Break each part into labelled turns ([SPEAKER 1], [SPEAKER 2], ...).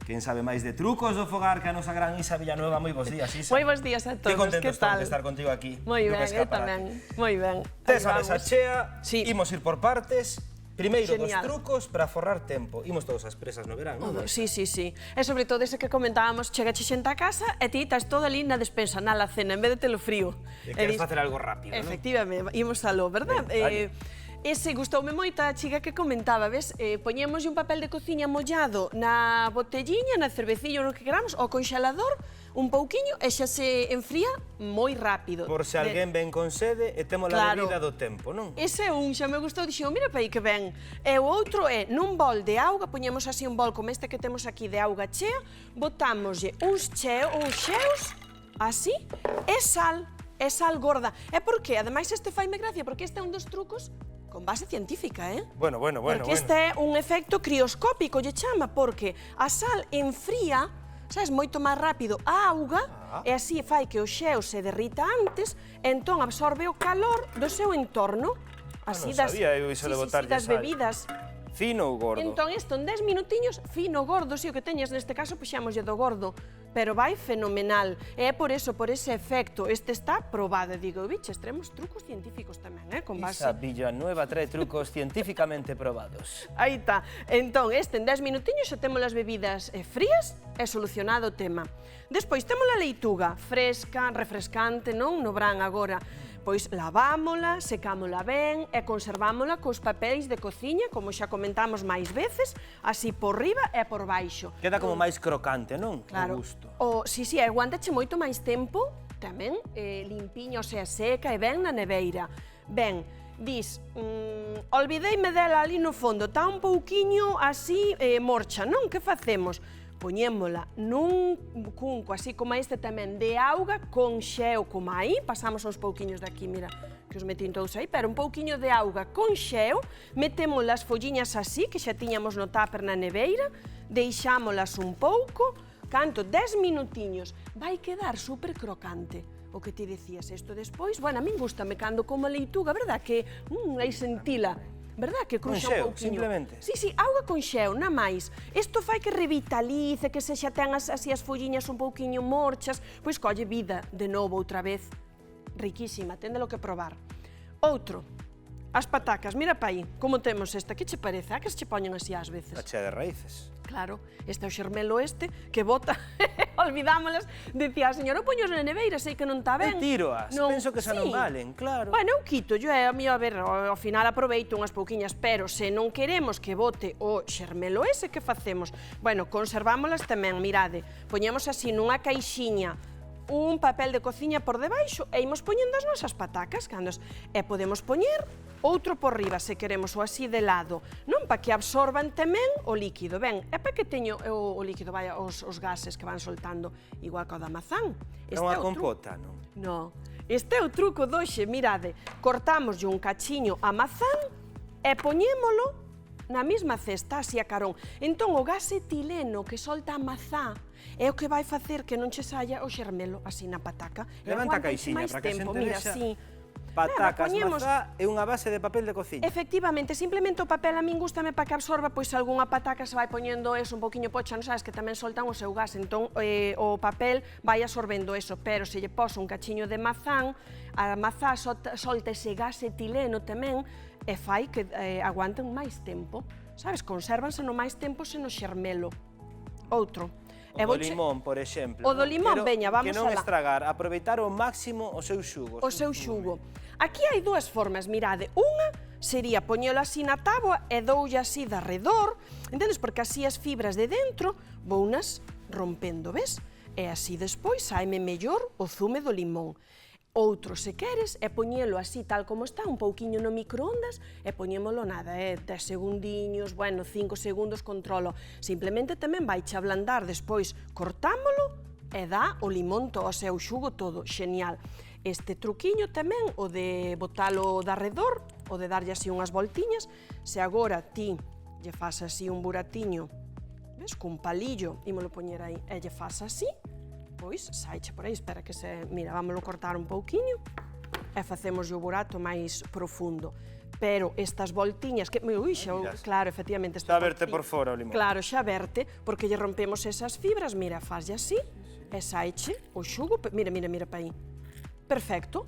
[SPEAKER 1] Quen sabe máis de trucos do fogar que a nosa gran Isa Villanueva. Moi bons días, Isa.
[SPEAKER 2] Moi bons días a todos,
[SPEAKER 1] Que contento
[SPEAKER 2] que tal?
[SPEAKER 1] estamos de estar contigo aquí.
[SPEAKER 2] Moi ben, eu tamén, moi ben.
[SPEAKER 1] Tes a mesa chea,
[SPEAKER 2] Sí.
[SPEAKER 1] imos ir por partes. Primeiro dos
[SPEAKER 2] Genial.
[SPEAKER 1] trucos para forrar tempo. Imos todos ás presas no verán, non?
[SPEAKER 2] Sí. E sobre todo ese que comentábamos, chega xente a casa e ti estás todo ali na despensa, na alacena, en vez de telo frío.
[SPEAKER 1] E queres facer algo rápido, non?
[SPEAKER 2] Efectivamente, imos aló, verdad? Ese gustoume moito a chica que comentaba, ves? Poñémoslle un papel de cociña mollado na botelliña, na cervecilla, no que queramos, ao conxelador, un pouquiño, e xa se enfría moi rápido.
[SPEAKER 1] Por se alguén ven con sede e temos a bebida do tempo, non?
[SPEAKER 2] Ese é un, xa me gustou, dixo, mira pa aí que ben. E o outro é, nun bol de auga, poñemos así un bol como este que temos aquí de auga chea, botámoslle uns xeos, así, e sal gorda. E por qué? Ademais, este faime gracia, porque este é un dos trucos con base científica,
[SPEAKER 1] Bueno.
[SPEAKER 2] Porque este é un efecto crioscópico, lle chama, porque a sal enfría, sabes, moito máis rápido a auga, e así fai que o xeo se derrita antes, e entón absorbe o calor do seu entorno. Así
[SPEAKER 1] Non sabía eu iso de botarlle
[SPEAKER 2] das
[SPEAKER 1] sal.
[SPEAKER 2] bebidas.
[SPEAKER 1] Fino ou gordo?
[SPEAKER 2] Entón, isto en 10 minutiños, fino, gordo, si o que teñas neste caso, puxámoslle do gordo, pero vai fenomenal. E é por eso, por ese efecto, este está probado. Digo, biches, traemos trucos científicos tamén, con base...
[SPEAKER 1] Isa Villanueva trae trucos científicamente probados.
[SPEAKER 2] Aí está. Entón, este en 10 minutiños xa temos as bebidas frías e solucionado o tema. Despois, temos a leituga fresca, refrescante, non? No verán agora. Pois lavámola, secámola ben e conservámola cos papéis de cociña, como xa comentamos máis veces, así por riba e por baixo.
[SPEAKER 1] Queda como máis crocante, non?
[SPEAKER 2] Claro.
[SPEAKER 1] O gusto.
[SPEAKER 2] Si, aguantache moito máis tempo, tamén limpiña, o sea, seca e ben na neveira. Ben, dis, olvideime dela ali no fondo, está un pouquiño así morcha, non? Que facemos? Poñémola nun cunco, así como este tamén, de auga con xeo, como aí, pasamos uns pouquiños de aquí, mira, que os metín todos aí, pero un pouquiño de auga con xeo, metemos as folliñas así, que xa tiñamos no tupper na neveira, deixámolas un pouco, canto, 10 minutiños, vai quedar super crocante. O que ti decías, isto despois, bueno, a min gustame cando como a leituga, verdad, que aí sentila, verdad, que cruxa un pouquiño.
[SPEAKER 1] Simplemente.
[SPEAKER 2] Sí, auga con xeo, na máis. Isto fai que revitalice, que se xa ten así as folliñas un pouquiño morchas, pois colle vida de novo outra vez. Riquísima, téndelo que probar. Outro, as patacas, mira pa aí, como temos esta, que che parece? A que se che poñen así ás veces?
[SPEAKER 1] A chea de raíces.
[SPEAKER 2] Claro, este é o xermelo este, que bota, olvidámolas, decía a señora, eu poños na neveira, sei que non está ben.
[SPEAKER 1] E tíroas, penso que xa non valen, claro.
[SPEAKER 2] Bueno, eu quito, a ver, ao final aproveito unhas pouquiñas, pero se non queremos que bote o xermelo ese, que facemos? Bueno, conservámolas tamén, mirade, poñemos así nunha caixiña, un papel de cociña por debaixo e imos poñendo as nosas patacas, e podemos poñer outro por riba, se queremos, ou así de lado, non? Para que absorban tamén o líquido, ben, e para que teño o líquido, vaya, os gases que van soltando, igual que o da mazán.
[SPEAKER 1] É unha compota, non?
[SPEAKER 2] Non, este é o truco doxe, mirade, cortámoslle un cachiño a mazán e poñémolo na mesma cesta, así a carón. Entón, o gas etileno que solta a mazá é o que vai facer que non che saia o xermelo así na pataca.
[SPEAKER 1] Levanta a caixiña para que a xente vexa. Patacas, mazá e unha base de papel de cociña.
[SPEAKER 2] Efectivamente, simplemente o papel a min gustame para que absorba, pois algunha pataca se vai poñendo eso un poquinho pocha, non sabes que tamén soltan o seu gas, entón o papel vai absorbendo eso, pero se lle poso un cachiño de mazán, a mazá solta ese gas etileno tamén e fai que aguanten máis tempo, sabes, consérvanse no máis tempo sen o xermelo. Outro.
[SPEAKER 1] O do limón, por exemplo.
[SPEAKER 2] O do limón, veña, vamos
[SPEAKER 1] alá. Que non estragar, aproveitar ao máximo o seu xugo.
[SPEAKER 2] O seu xugo. Aquí hai dúas formas, mirade. Unha sería poñelo así na táboa e doulle así de arredor, entendes? Porque así as fibras de dentro vounas rompendo, ves? E así despois saime mellor o zume do limón. Outro, se queres, é poñelo así tal como está, un pouquiño no microondas, e poñémolo nada, 10 segundiños, bueno, 5 segundos controlo. Simplemente tamén vaiche ablandar, despois cortámolo e dá o limón todo, o sea, o xugo todo, xenial. Este truquiño tamén, o de botalo de arredor, o de darlle así unhas voltiñas, se agora ti lle fas así un buratiño, ves, cun palillo, ímolo poñer aí, e lle fas así, pois saiche por aí, espera que se... Mira, vámoslo cortar un pouquiño e facemos o burato máis profundo. pero estas voltiñas que... Ui, xa, claro, efectivamente...
[SPEAKER 1] Xa verte por fora o limón.
[SPEAKER 2] Claro, xa verte, porque lle rompemos esas fibras, mira, faslle así, e saiche o xugo, mira, mira, mira pa aí. Perfecto.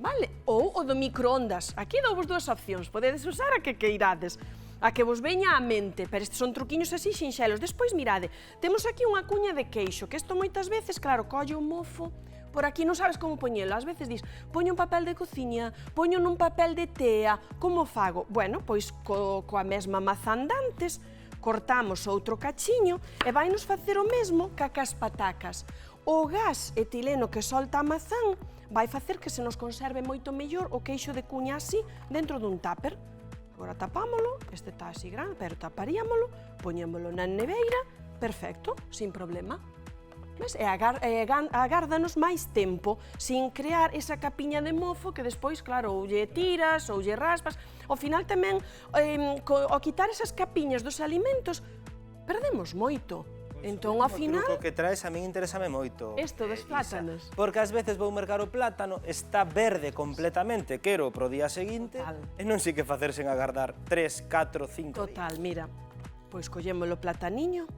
[SPEAKER 2] Vale, ou o do microondas. Aquí douvos dúas opcións, podedes usar a que queirades, a que vos veña á mente, pero estes son truquiños así xinxelos. Despois, mirade, temos aquí unha cuña de queixo, que isto moitas veces, claro, colle o mofo, por aquí non sabes como poñelo, ás veces dis, poño un papel de cociña, poño nun papel de tea, como fago? Bueno, pois coa mesma mazán dantes, cortamos outro cachiño e vainos facer o mesmo ca cas patacas. O gas etileno que solta a mazán vai facer que se nos conserve moito mellor o queixo de cuña así dentro dun tupper. Agora tapámolo, este está así grande, pero taparíamolo, poñémolo na neveira, perfecto, sin problema. Ves? E agárdanos máis tempo sin crear esa capiña de mofo que despois, claro, ou lle tiras, ou lle raspas. Ao final tamén, ao quitar esas capiñas dos alimentos, perdemos moito. Entón, ao final...
[SPEAKER 1] O truco que traes a min interésame moito.
[SPEAKER 2] Isto dos plátanos.
[SPEAKER 1] Porque ás veces vou mercar o plátano, está verde completamente, quero pro día seguinte, e non sei que facer sen agardar 3, 4, 5 días.
[SPEAKER 2] Total, mira, pois collémolo plataniño,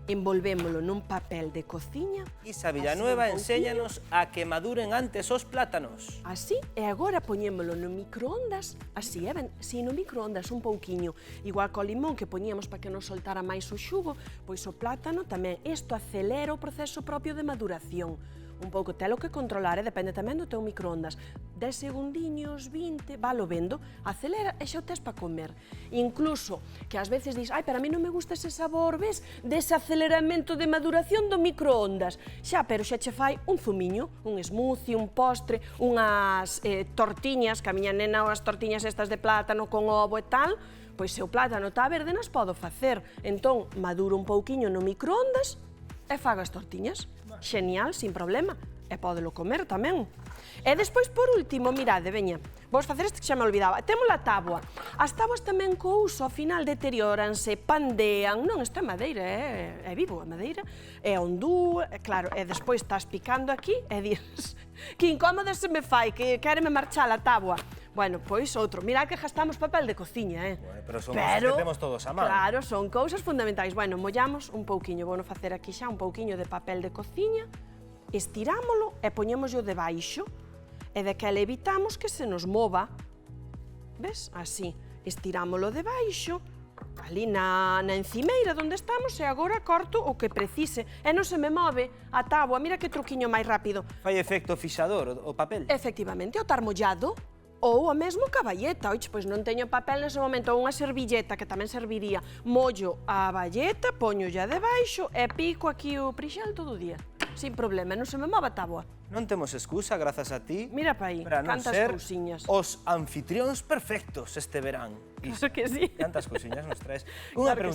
[SPEAKER 2] envolvémolo nun papel de cociña.
[SPEAKER 1] Isa Villanueva enséñanos a que maduren antes os plátanos.
[SPEAKER 2] Así, e agora poñémolo no microondas, así, ben, si no microondas un pouquiño, igual co limón que poñíamos para que nos soltara máis o xugo, pois o plátano tamén, isto acelera o proceso propio de maduración. Un pouco telo que controlar, depende tamén do teu microondas. 10 segundiños, 20, valo vendo, acelera e xa o tes para comer. Incluso, que ás veces dis, ai, pero a mí non me gusta ese sabor, ves, dese aceleramento de maduración do microondas. Xa, pero xa che fai un zumiño, un smoothie, un postre, unhas tortiñas, que a miña nena as tortiñas estas de plátano con ovo e tal, pois se o plátano está verde, nas podo facer. Entón, maduro un pouquiño no microondas e fago as tortiñas. Xenial, sin problema. E pódelo comer tamén. E despois, por último, mirade, veña, vos facer este que xa me olvidaba. Temos a táboa. As táboas tamén co uso, ao final, deterioranse, pandean. Non, isto é madeira, é vivo, a madeira. É ondú, claro, e despois estás picando aquí e dis, que incómoda se me fai, que quéreme marchar a táboa. Bueno, pois outro. Mirad que gastamos papel de cociña,
[SPEAKER 1] Bueno, pero son cousas que temos todos a man.
[SPEAKER 2] Claro, son cousas fundamentais. Bueno, mollamos un pouquiño, vou facer aquí xa un pouquiño de papel de cociña, estirámolo e poñémoslo debaixo, e daquela evitamos que se nos mova. Ves? Así. Estirámolo debaixo, ali na encimeira onde estamos, e agora corto o que precise. E non se me move a táboa, mira que truquiño máis rápido.
[SPEAKER 1] Fai efecto fixador o papel.
[SPEAKER 2] Efectivamente, o tar mollado, ou a mesmo ca balleta. Oixe, pois non teño papel nese momento, ou unha servilleta que tamén serviría. Mollo a balleta, poño ya debaixo e pico aquí o prixel todo o día. Sin problema, non se me move a táboa.
[SPEAKER 1] Non temos excusa, grazas a ti,
[SPEAKER 2] Mira pa aí,
[SPEAKER 1] para non
[SPEAKER 2] cantas
[SPEAKER 1] ser
[SPEAKER 2] cousiñas.
[SPEAKER 1] os anfitrións perfectos este verán.
[SPEAKER 2] Claro que sí.
[SPEAKER 1] Cantas cousiñas nos traes. Unha pregunta.